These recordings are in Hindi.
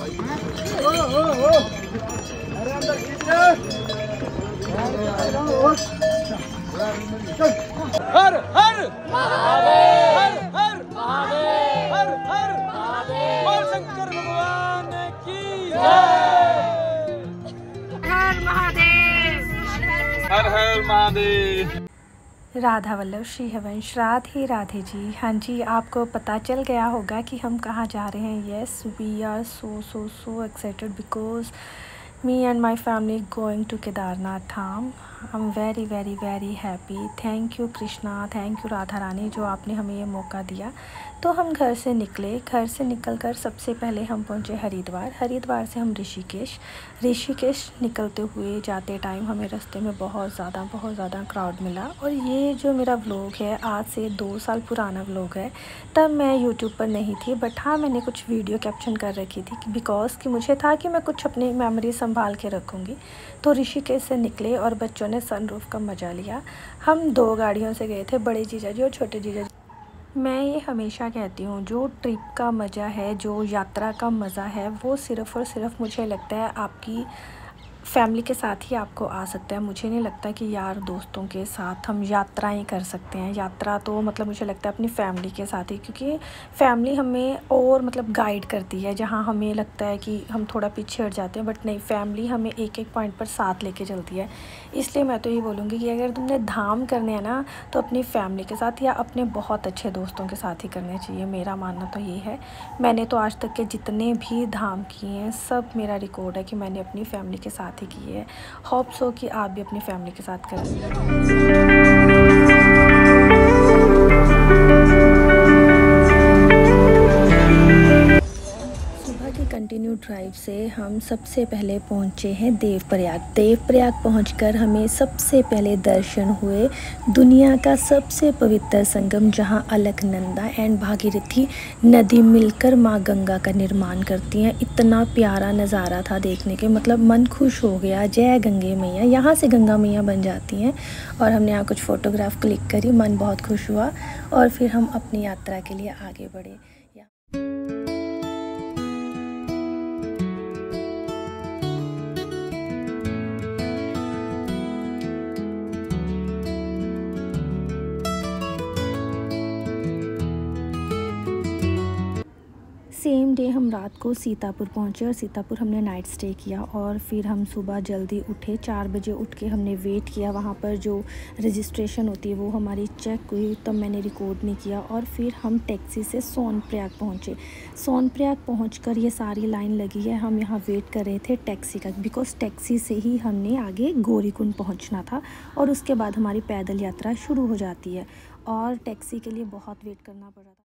हर हर महादेव, हर हर महादेव, हर हर महादेव, और शंकर भगवान की जय। हर महादेव, हर हर महादेव। राधा वल्लभ श्री हवंश राधे राधे जी। हाँ जी, आपको पता चल गया होगा कि हम कहाँ जा रहे हैं। Yes, we are so excited because me and my family going to Kedarnath Dham. I'm very happy। Thank you Krishna, thank you Radha Rani जो आपने हमें ये मौका दिया। तो हम घर से निकलकर सबसे पहले हम पहुँचे हरिद्वार से हम ऋषिकेश निकलते हुए जाते टाइम हमें रास्ते में बहुत ज़्यादा क्राउड मिला। और ये जो मेरा व्लॉग है आज से 2 साल पुराना व्लॉग है। तब मैं यूट्यूब पर नहीं थी, बट हाँ मैंने कुछ वीडियो कैप्शन कर रखी थी बिकॉज़ कि मुझे था कि मैं कुछ अपनी मेमोरी संभाल के रखूँगी। तो ऋषिकेश से निकले और बच्चों ने सनरूफ का मज़ा लिया। हम 2 गाड़ियों से गए थे, बड़े जीजा जी और छोटे जीजा जी। मैं ये हमेशा कहती हूँ जो ट्रिप का मज़ा है, जो यात्रा का मज़ा है, वो सिर्फ़ और सिर्फ मुझे लगता है आपकी फैमिली के साथ ही आपको आ सकता है। मुझे नहीं लगता कि यार दोस्तों के साथ हम यात्राएं कर सकते हैं। यात्रा तो मतलब मुझे लगता है अपनी फैमिली के साथ ही, क्योंकि फैमिली हमें और मतलब गाइड करती है। जहां हमें लगता है कि हम थोड़ा पीछे हट जाते हैं, बट नहीं, फैमिली हमें एक पॉइंट पर साथ लेके चलती है। इसलिए मैं तो यही बोलूँगी कि अगर तुमने धाम करने हैं ना तो अपनी फैमिली के साथ या अपने बहुत अच्छे दोस्तों के साथ ही करने चाहिए। मेरा मानना तो ये है। मैंने तो आज तक के जितने भी धाम किए हैं सब मेरा रिकॉर्ड है कि मैंने अपनी फैमिली के साथ ही की है। होप सो कि आप भी अपनी फैमिली के साथ करें। कंटिन्यू ड्राइव से हम सबसे पहले पहुंचे हैं देवप्रयाग पहुंचकर हमें सबसे पहले दर्शन हुए दुनिया का सबसे पवित्र संगम, जहां अलकनंदा एंड भागीरथी नदी मिलकर मां गंगा का निर्माण करती हैं। इतना प्यारा नज़ारा था देखने के, मतलब मन खुश हो गया। जय गंगे मैया, यहाँ से गंगा मैया बन जाती हैं। और हमने यहाँ कुछ फ़ोटोग्राफ क्लिक करी, मन बहुत खुश हुआ। और फिर हम अपनी यात्रा के लिए आगे बढ़े। सेम डे हम रात को सीतापुर पहुंचे और सीतापुर हमने नाइट स्टे किया। और फिर हम सुबह जल्दी उठे, 4 बजे उठ के हमने वेट किया। वहां पर जो रजिस्ट्रेशन होती है वो हमारी चेक हुई, तब मैंने रिकॉर्ड नहीं किया। और फिर हम टैक्सी से सोनप्रयाग पहुंचे। सोनप्रयाग पहुंचकर ये सारी लाइन लगी है, हम यहाँ वेट कर रहे थे टैक्सी का, बिकॉज़ टैक्सी से ही हमने आगे गौरीकुंड पहुँचना था और उसके बाद हमारी पैदल यात्रा शुरू हो जाती है। और टैक्सी के लिए बहुत वेट करना पड़ा था।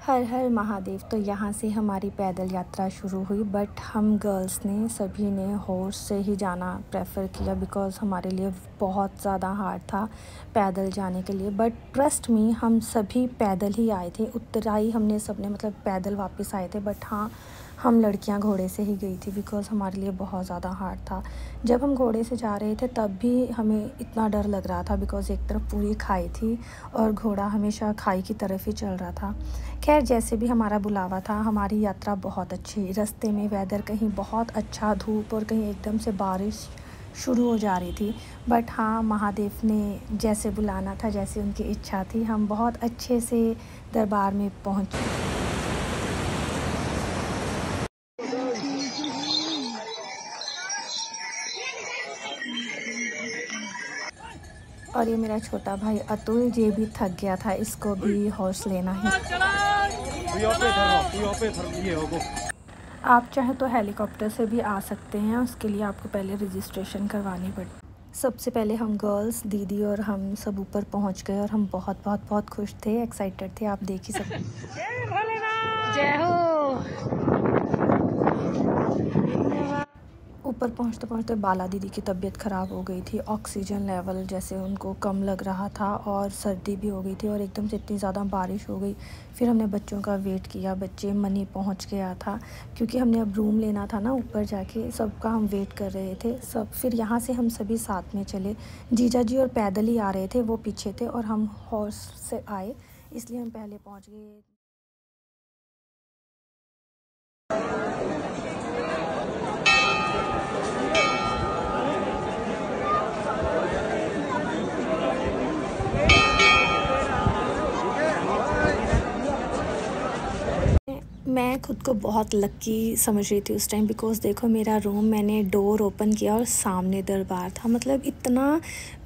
हर हर महादेव। तो यहाँ से हमारी पैदल यात्रा शुरू हुई, बट हम गर्ल्स ने सभी ने हॉर्स से ही जाना प्रेफर किया बिकॉज़ हमारे लिए बहुत ज़्यादा हार्ड था पैदल जाने के लिए। बट ट्रस्ट मी, हम सभी पैदल ही आए थे। उतराई हमने सबने मतलब पैदल वापस आए थे। बट हाँ, हम लड़कियां घोड़े से ही गई थी बिकॉज़ हमारे लिए बहुत ज़्यादा हार्ड था। जब हम घोड़े से जा रहे थे तब भी हमें इतना डर लग रहा था बिकॉज़ एक तरफ पूरी खाई थी और घोड़ा हमेशा खाई की तरफ ही चल रहा था। खैर, जैसे भी हमारा बुलावा था, हमारी यात्रा बहुत अच्छी। रास्ते में वेदर कहीं बहुत अच्छा, धूप और कहीं एकदम से बारिश शुरू हो जा रही थी। बट हाँ, महादेव ने जैसे बुलाना था, जैसे उनकी इच्छा थी, हम बहुत अच्छे से दरबार में पहुँचे। और ये मेरा छोटा भाई अतुल, ये भी थक गया था, इसको भी हॉर्स लेना है। आप चाहे तो हेलीकॉप्टर से भी आ सकते हैं, उसके लिए आपको पहले रजिस्ट्रेशन करवानी पड़ती। सबसे पहले हम गर्ल्स, दीदी और हम सब ऊपर पहुंच गए और हम बहुत खुश थे, एक्साइटेड थे, आप देख ही सकते हैं। जय हो। ऊपर पहुंचते बाला दीदी की तबीयत ख़राब हो गई थी। ऑक्सीजन लेवल जैसे उनको कम लग रहा था और सर्दी भी हो गई थी और एकदम से इतनी ज़्यादा बारिश हो गई। फिर हमने बच्चों का वेट किया, बच्चे मनी पहुंच गया था क्योंकि हमने अब रूम लेना था ना ऊपर जाके, सबका हम वेट कर रहे थे सब। फिर यहाँ से हम सभी साथ में चले। जीजा जी और पैदल ही आ रहे थे, वो पीछे थे और हम हॉर्स से आए, इसलिए हम पहले पहुँच गए। मैं खुद को बहुत लकी समझ रही थी उस टाइम, बिकॉज़ देखो मेरा रूम, मैंने डोर ओपन किया और सामने दरबार था। मतलब इतना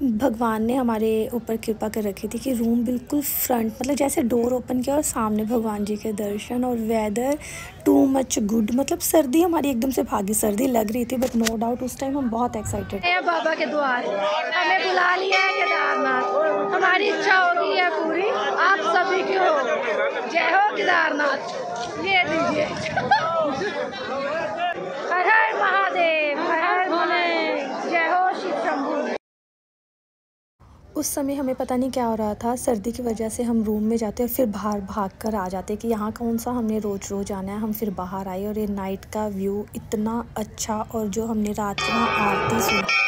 भगवान ने हमारे ऊपर कृपा कर रखी थी कि रूम बिल्कुल फ्रंट, मतलब जैसे डोर ओपन किया और सामने भगवान जी के दर्शन, और वेदर टू मच गुड। मतलब सर्दी हमारी एकदम से भागी, सर्दी लग रही थी बट नो डाउट उस टाइम हम बहुत एक्साइटेड थे। बाबा के द्वार हमें बुला लिया है केदारनाथ, हमारी इच्छा हो गई है पूरी, आप सभी की हो। जय हो केदारनाथ, ये दीजिए। हर हर महादेव, हर हर महादेव, जय हो शिव शंभू। उस समय हमें पता नहीं क्या हो रहा था, सर्दी की वजह से हम रूम में जाते और फिर बाहर भाग कर आ जाते कि यहाँ कौन सा हमने रोज़ आना है। हम फिर बाहर आए और ये नाइट का व्यू इतना अच्छा, और जो हमने रात की वहाँ आरती सुनी।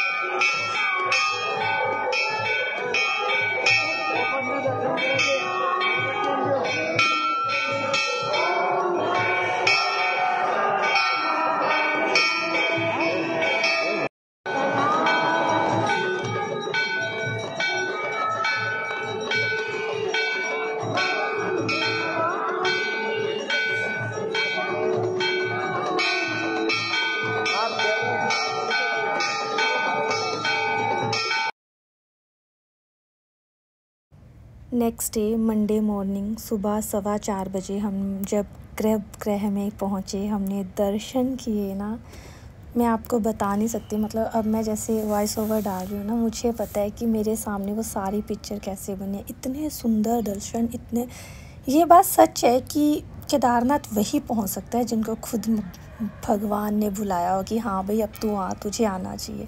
नेक्स्ट डे मंडे मॉर्निंग सुबह 4:15 बजे हम जब गर्भगृह में पहुँचे, हमने दर्शन किए ना, मैं आपको बता नहीं सकती। मतलब अब मैं जैसे वॉइस ओवर डाल रही हूँ ना, मुझे पता है कि मेरे सामने वो सारी पिक्चर कैसे बने, इतने सुंदर दर्शन, इतने। ये बात सच है कि केदारनाथ वही पहुँच सकता है जिनको खुद भगवान ने बुलाया हो कि हाँ भाई अब तू आ, तुझे आना चाहिए।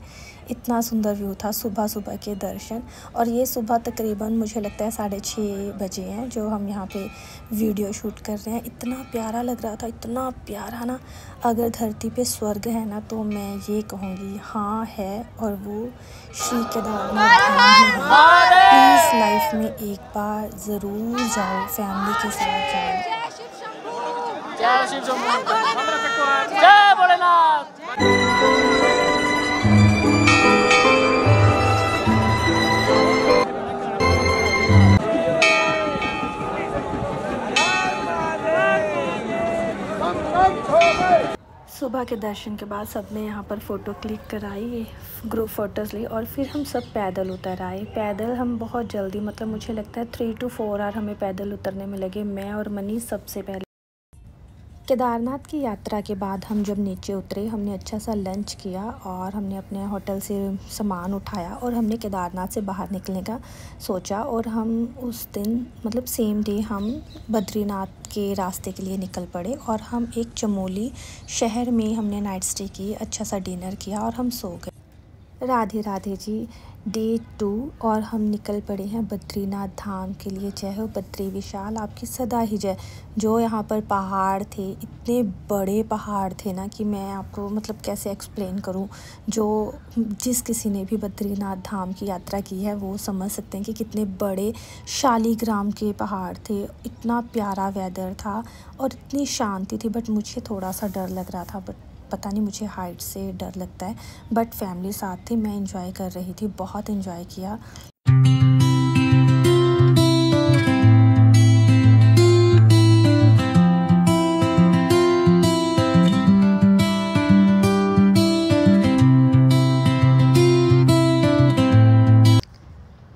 इतना सुंदर व्यू था सुबह के दर्शन। और ये सुबह तकरीबन मुझे लगता है 6:30 बजे हैं जो हम यहाँ पे वीडियो शूट कर रहे हैं। इतना प्यारा लग रहा था, इतना प्यारा ना, अगर धरती पे स्वर्ग है ना तो मैं ये कहूँगी हाँ है, और वो श्री केदारनाथ धाम ही है। प्लीज़ लाइफ में एक बार ज़रूर जाओ, फैमिली के साथ जाओ। जय शिव शंभू, जय भोलेनाथ। सुबह के दर्शन के बाद सबने यहाँ पर फ़ोटो क्लिक कराई, ग्रुप फ़ोटोज़ ली, और फिर हम सब पैदल उतर आए। पैदल हम बहुत जल्दी, मतलब मुझे लगता है 3 to 4 आवर हमें पैदल उतरने में लगे, मैं और मनीष सबसे पहले। केदारनाथ की यात्रा के बाद हम जब नीचे उतरे, हमने अच्छा सा लंच किया और हमने अपने होटल से सामान उठाया और हमने केदारनाथ से बाहर निकलने का सोचा। और हम उस दिन, मतलब सेम डे, हम बद्रीनाथ के रास्ते के लिए निकल पड़े और हम एक चमोली शहर में हमने नाइट स्टे की, अच्छा सा डिनर किया और हम सो गए। राधे राधे जी। डे 2 और हम निकल पड़े हैं बद्रीनाथ धाम के लिए। जय हो बद्री विशाल, आपकी सदा ही जय। जो यहाँ पर पहाड़ थे, इतने बड़े पहाड़ थे ना कि मैं आपको मतलब कैसे एक्सप्लेन करूँ। जो जिस किसी ने भी बद्रीनाथ धाम की यात्रा की है वो समझ सकते हैं कि कितने बड़े शालीग्राम के पहाड़ थे। इतना प्यारा वेदर था और इतनी शांति थी, बट मुझे थोड़ा सा डर लग रहा था। बट पता नहीं, मुझे हाइट से डर लगता है। बट फैमिली साथ थी, मैं एंजॉय कर रही थी, बहुत एंजॉय किया।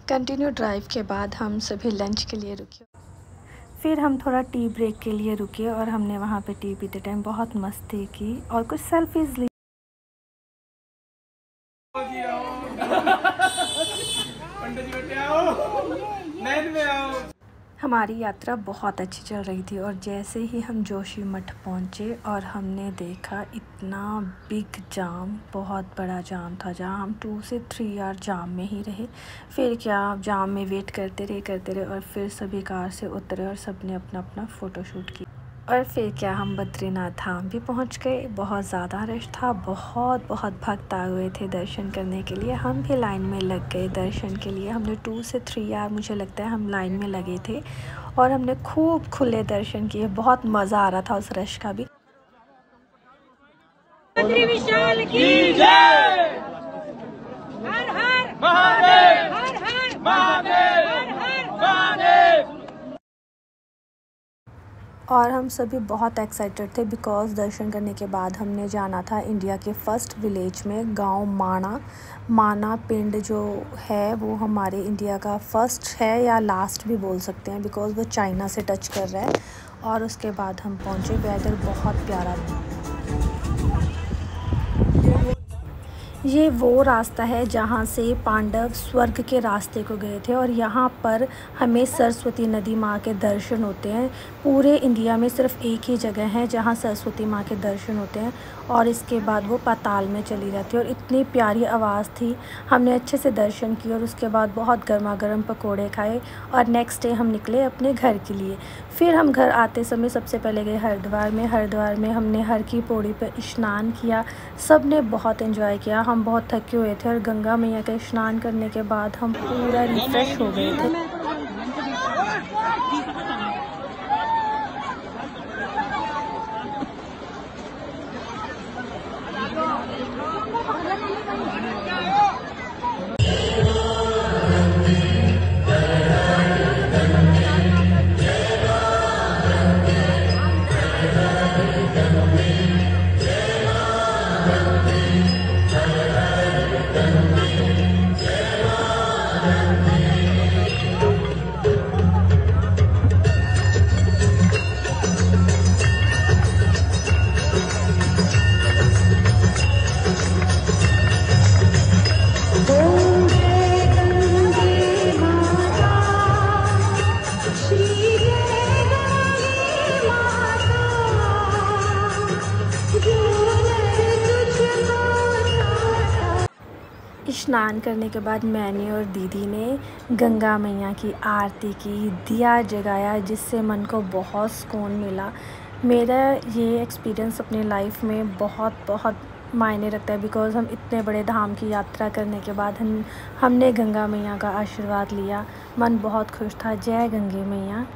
कंटिन्यू ड्राइव के बाद हम सभी लंच के लिए रुके, फिर हम थोड़ा टी ब्रेक के लिए रुके और हमने वहाँ पे टी पीते टाइम बहुत मस्ती की और कुछ सेल्फीज ली। हमारी यात्रा बहुत अच्छी चल रही थी और जैसे ही हम जोशी मठ पहुँचे और हमने देखा इतना बिग जाम, बहुत बड़ा जाम था, जहाँ हम 2 से 3 आवर जाम में ही रहे। फिर क्या, जाम में वेट करते रहे और फिर सभी कार से उतरे और सब ने अपना अपना फ़ोटोशूट किया। और फिर क्या, हम बद्रीनाथ धाम भी पहुंच गए। बहुत ज़्यादा रश था, बहुत भक्त आए हुए थे दर्शन करने के लिए। हम भी लाइन में लग गए दर्शन के लिए। हमने 2 से 3 आवर मुझे लगता है हम लाइन में लगे थे और हमने खूब खुले दर्शन किए। बहुत मज़ा आ रहा था उस रश का भी। बद्री विशाल की जय। हर हर महादेव, हर हर महादेव, हर हर महादेव। और हम सभी बहुत एक्साइटेड थे बिकॉज़ दर्शन करने के बाद हमने जाना था इंडिया के फर्स्ट विलेज में, गांव माना पिंड जो है वो हमारे इंडिया का फर्स्ट है या लास्ट भी बोल सकते हैं बिकॉज़ वो चाइना से टच कर रहा है। और उसके बाद हम पहुंचे, वेदर बहुत प्यारा था। ये वो रास्ता है जहाँ से पांडव स्वर्ग के रास्ते को गए थे और यहाँ पर हमें सरस्वती नदी माँ के दर्शन होते हैं। पूरे इंडिया में सिर्फ एक ही जगह है जहाँ सरस्वती माँ के दर्शन होते हैं और इसके बाद वो पाताल में चली जाती है। और इतनी प्यारी आवाज़ थी, हमने अच्छे से दर्शन किए और उसके बाद बहुत गर्मा गर्म पकोड़े खाए और नेक्स्ट डे हम निकले अपने घर के लिए। फिर हम घर आते समय सबसे पहले गए हरिद्वार में हमने हर की पौड़ी पर स्नान किया। सब ने बहुत एंजॉय किया, हम बहुत थके हुए थे और गंगा मैया का स्नान करने के बाद हम पूरा रिफ्रेश हो गए थे। स्नान करने के बाद मैंने और दीदी ने गंगा मैया की आरती की, दिया जगाया, जिससे मन को बहुत सुकून मिला। मेरा ये एक्सपीरियंस अपने लाइफ में बहुत मायने रखता है बिकॉज़ हम इतने बड़े धाम की यात्रा करने के बाद हमने गंगा मैया का आशीर्वाद लिया। मन बहुत खुश था। जय गंगे मैया।